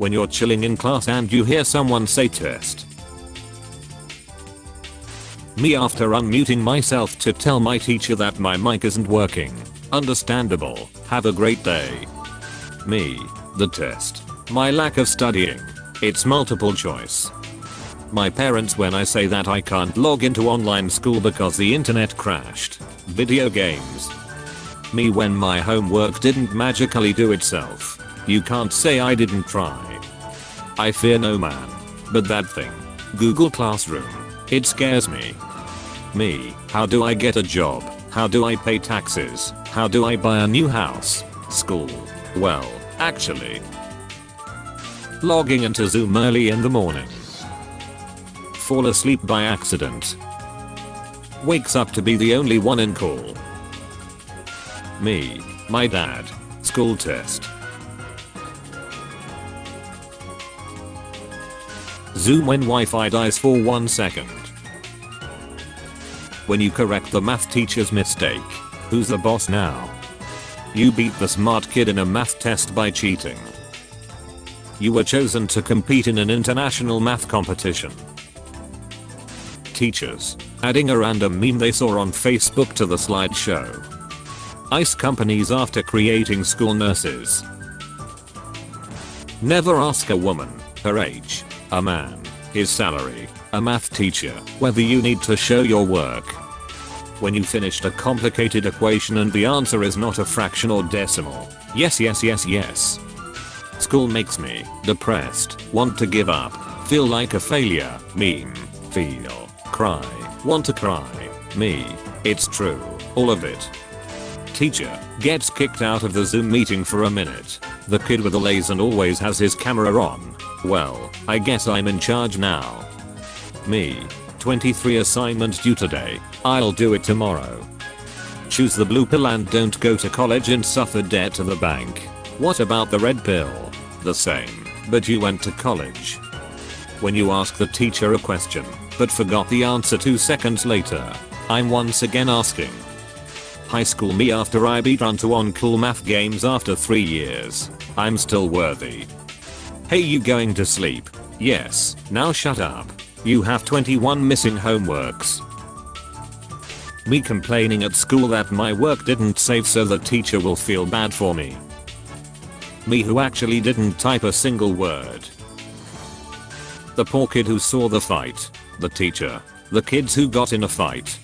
When you're chilling in class and you hear someone say test. Me after unmuting myself to tell my teacher that my mic isn't working. Understandable. Have a great day. Me. The test. My lack of studying. It's multiple choice. My parents when I say that I can't log into online school because the internet crashed. Video games. Me when my homework didn't magically do itself. You can't say I didn't try. I fear no man. But that thing. Google Classroom. It scares me. Me. How do I get a job? How do I pay taxes? How do I buy a new house? School. Well, actually. Logging into Zoom early in the morning. Fall asleep by accident. Wakes up to be the only one in call. Me. My dad. School test. Zoom when Wi-Fi dies for 1 second. When you correct the math teacher's mistake. Who's the boss now? You beat the smart kid in a math test by cheating. You were chosen to compete in an international math competition. Teachers. Adding a random meme they saw on Facebook to the slideshow. Ice companies after creating school nurses. Never ask a woman her age, a man his salary, a math teacher whether you need to show your work. When you finished a complicated equation and the answer is not a fraction or decimal. Yes. School makes me depressed, want to give up, feel like a failure, meme, feel, cry, want to cry, me. It's true, all of it. Teacher gets kicked out of the Zoom meeting for a minute. The kid with the lays and always has his camera on. Well, I guess I'm in charge now. Me. 23 assignment due today. I'll do it tomorrow. Choose the blue pill and don't go to college and suffer debt to the bank. What about the red pill? The same, but you went to college. When you ask the teacher a question, but forgot the answer 2 seconds later. I'm once again asking. High school me after I beat onto on cool math games after 3 years. I'm still worthy. Hey, you going to sleep? Yes, now shut up. You have 21 missing homeworks. Me complaining at school that my work didn't save so the teacher will feel bad for me. Me who actually didn't type a single word. The poor kid who saw the fight. The teacher. The kids who got in a fight.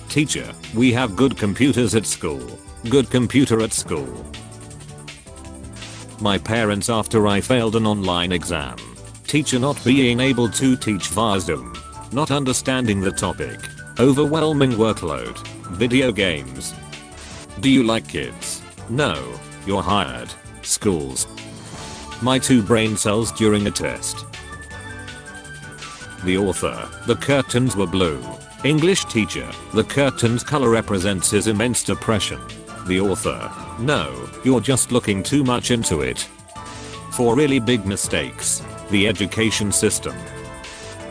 Teacher, we have good computers at school. Good computer at school. My parents after I failed an online exam. Teacher not being able to teach via Zoom. Not understanding the topic. Overwhelming workload. Video games. Do you like kids? No. You're hired. Schools. My 2 brain cells during a test. The author. The curtains were blue. English teacher. The curtain's color represents his immense depression. The author. No, you're just looking too much into it. 4 really big mistakes. The education system.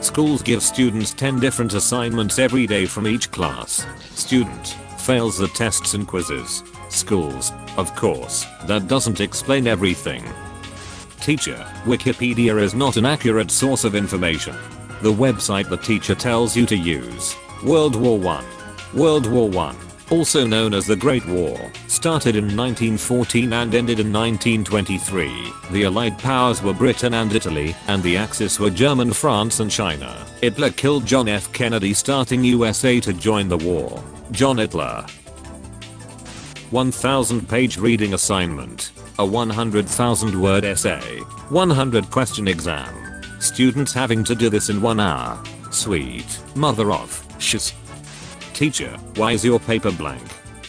Schools give students 10 different assignments every day from each class. Student fails the tests and quizzes. Schools. Of course, that doesn't explain everything. Teacher. Wikipedia is not an accurate source of information. The website the teacher tells you to use. World War I. World War I, also known as the Great War, started in 1914 and ended in 1923. The Allied powers were Britain and Italy, and the Axis were German, France and China. Hitler killed John F. Kennedy, starting USA to join the war. John Hitler. 1000-page reading assignment. A 100,000-word essay. 100-question exam. Students having to do this in 1 hour. Sweet mother of shiz. Teacher, why is your paper blank?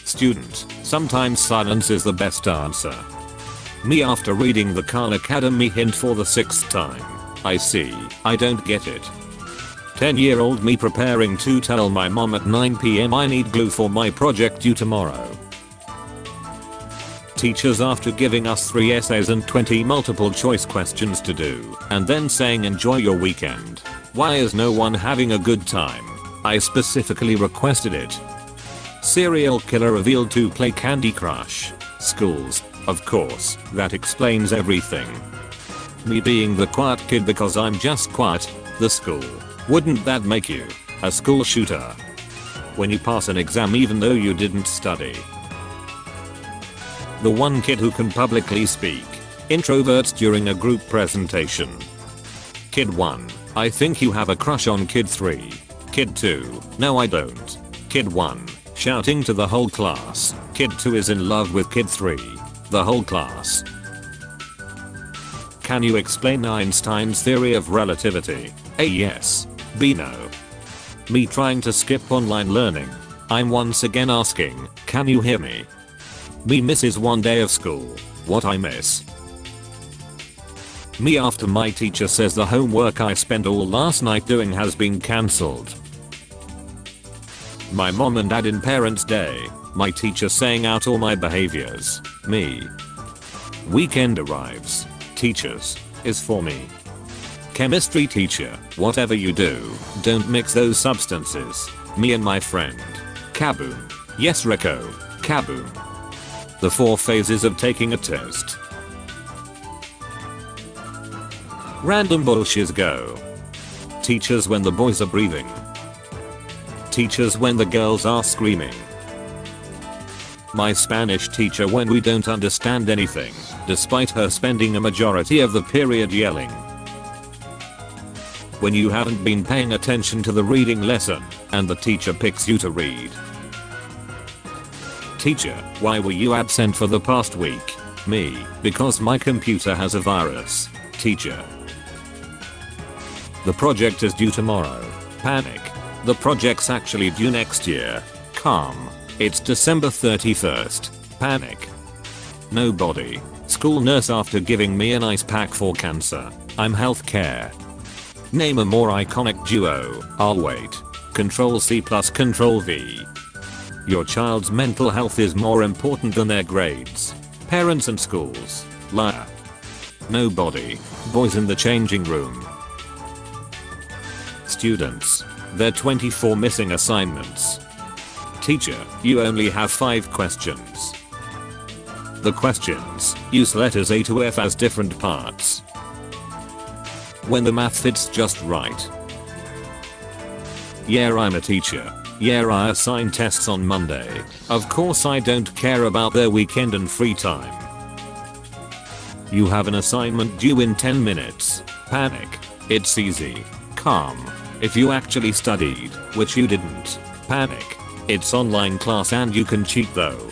Student, sometimes silence is the best answer. Me after reading the Khan Academy hint for the 6th time. I see, I don't get it. 10-year-old me preparing to tell my mom at 9 PM I need glue for my project due tomorrow. Teachers after giving us 3 essays and 20 multiple choice questions to do, and then saying enjoy your weekend. Why is no one having a good time? I specifically requested it. Serial killer revealed to play Candy Crush. Schools. Of course, that explains everything. Me being the quiet kid because I'm just quiet. The school. Wouldn't that make you a school shooter? When you pass an exam even though you didn't study. The one kid who can publicly speak. Introverts during a group presentation. Kid 1. I think you have a crush on Kid 3. Kid 2. No I don't. Kid 1. Shouting to the whole class. Kid 2 is in love with Kid 3. The whole class. Can you explain Einstein's theory of relativity? A. Yes. B. No. Me trying to skip online learning. I'm once again asking, can you hear me? Me misses one day of school. What I miss? Me after my teacher says the homework I spent all last night doing has been cancelled. My mom and dad in Parents' Day. My teacher saying out all my behaviors. Me. Weekend arrives. Teachers. Is for me. Chemistry teacher. Whatever you do, don't mix those substances. Me and my friend. Kaboom. Yes Rico. Kaboom. The 4 phases of taking a test. Random bullshiz go. Teachers when the boys are breathing. Teachers when the girls are screaming. My Spanish teacher when we don't understand anything, despite her spending a majority of the period yelling. When you haven't been paying attention to the reading lesson, and the teacher picks you to read. Teacher, why were you absent for the past week? Me, because my computer has a virus. Teacher. The project is due tomorrow. Panic. The project's actually due next year. Calm. It's December 31st. Panic. Nobody. School nurse after giving me an ice pack for cancer. I'm healthcare. Name a more iconic duo. I'll wait. Control C plus Control V. Your child's mental health is more important than their grades. Parents and schools. Liar. Nobody. Boys in the changing room. Students. There 24 missing assignments. Teacher, you only have 5 questions. The questions use letters A to F as different parts. When the math fits just right. Yeah, I'm a teacher. Yeah, I assign tests on Monday. Of course I don't care about their weekend and free time. You have an assignment due in 10 minutes. Panic. It's easy. Calm. If you actually studied, which you didn't. Panic. It's online class and you can cheat though.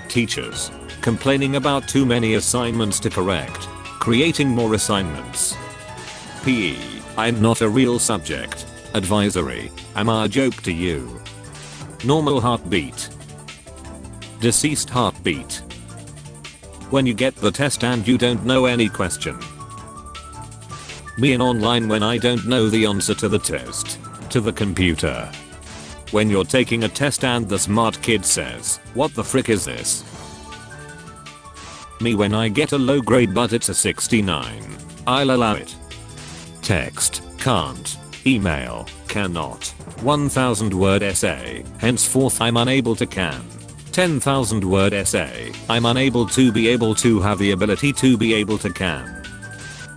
Teachers. Complaining about too many assignments to correct. Creating more assignments. PE. I'm not a real subject. Advisory. Am I a joke to you? Normal heartbeat. Deceased heartbeat. When you get the test and you don't know any question. Me in online when I don't know the answer to the test. To the computer. When you're taking a test and the smart kid says, what the frick is this? Me when I get a low grade but it's a 69. I'll allow it. Text. Can't. Email. Cannot. 1000 word essay. Henceforth I'm unable to can. 10,000 word essay. I'm unable to be able to have the ability to be able to can.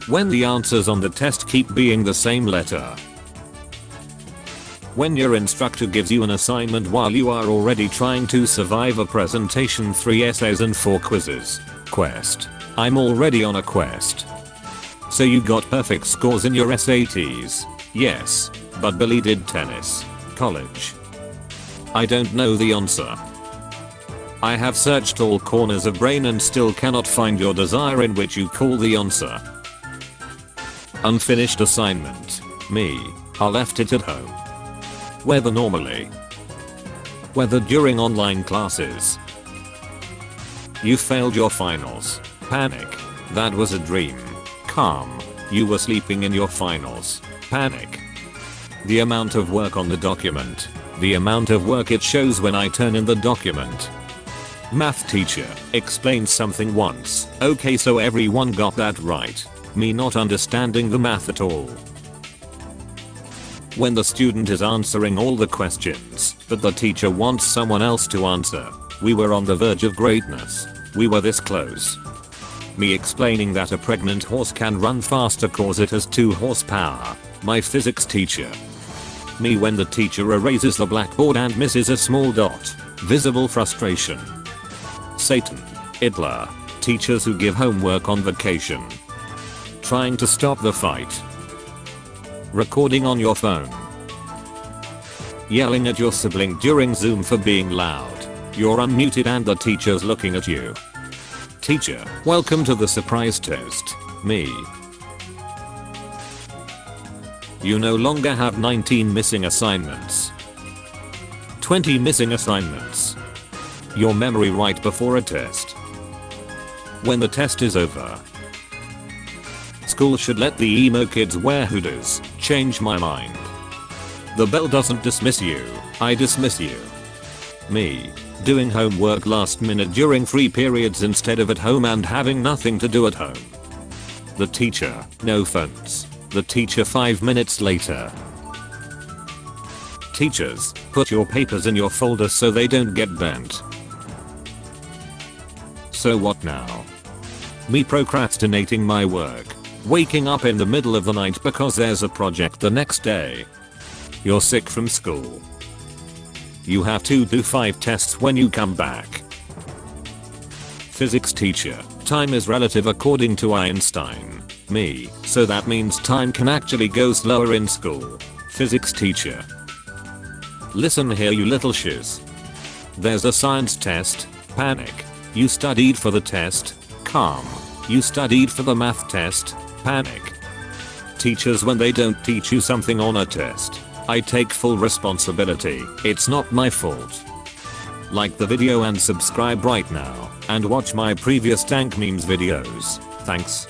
When the answers on the test keep being the same letter. When your instructor gives you an assignment while you are already trying to survive a presentation, 3 essays and 4 quizzes. Quest. I'm already on a quest. So you got perfect scores in your SATs. Yes, but Billy did tennis. College. I don't know the answer. I have searched all corners of brain and still cannot find your desire in which you call the answer. Unfinished assignment. Me. I left it at home. Whether normally. Whether during online classes. You failed your finals. Panic. That was a dream. Calm. You were sleeping in your finals. Panic. The amount of work on the document. The amount of work it shows when I turn in the document. Math teacher explained something once. Okay, so everyone got that right. Me not understanding the math at all. When the student is answering all the questions, but the teacher wants someone else to answer. We were on the verge of greatness. We were this close. Me explaining that a pregnant horse can run faster cause it has 2 horsepower. My physics teacher. Me when the teacher erases the blackboard and misses a small dot. Visible frustration. Satan. Hitler. Teachers who give homework on vacation. Trying to stop the fight. Recording on your phone. Yelling at your sibling during Zoom for being loud. You're unmuted and the teacher's looking at you. Teacher, welcome to the surprise test. Me. You no longer have 19 missing assignments. 20 missing assignments. Your memory right before a test. When the test is over. School should let the emo kids wear hoodies. Change my mind. The bell doesn't dismiss you, I dismiss you. Me. Doing homework last minute during free periods instead of at home and having nothing to do at home. The teacher. No phones. The teacher 5 minutes later. Teachers, put your papers in your folder so they don't get bent. So what now? Me procrastinating my work. Waking up in the middle of the night because there's a project the next day. You're sick from school. You have to do 5 tests when you come back. Physics teacher. Time is relative according to Einstein. Me. So that means time can actually go slower in school. Physics teacher. Listen here you little shiz. There's a science test. Panic. You studied for the test. Calm. You studied for the math test. Panic. Teachers when they don't teach you something on a test. I take full responsibility. It's not my fault. Like the video and subscribe right now, and watch my previous dank memes videos. Thanks.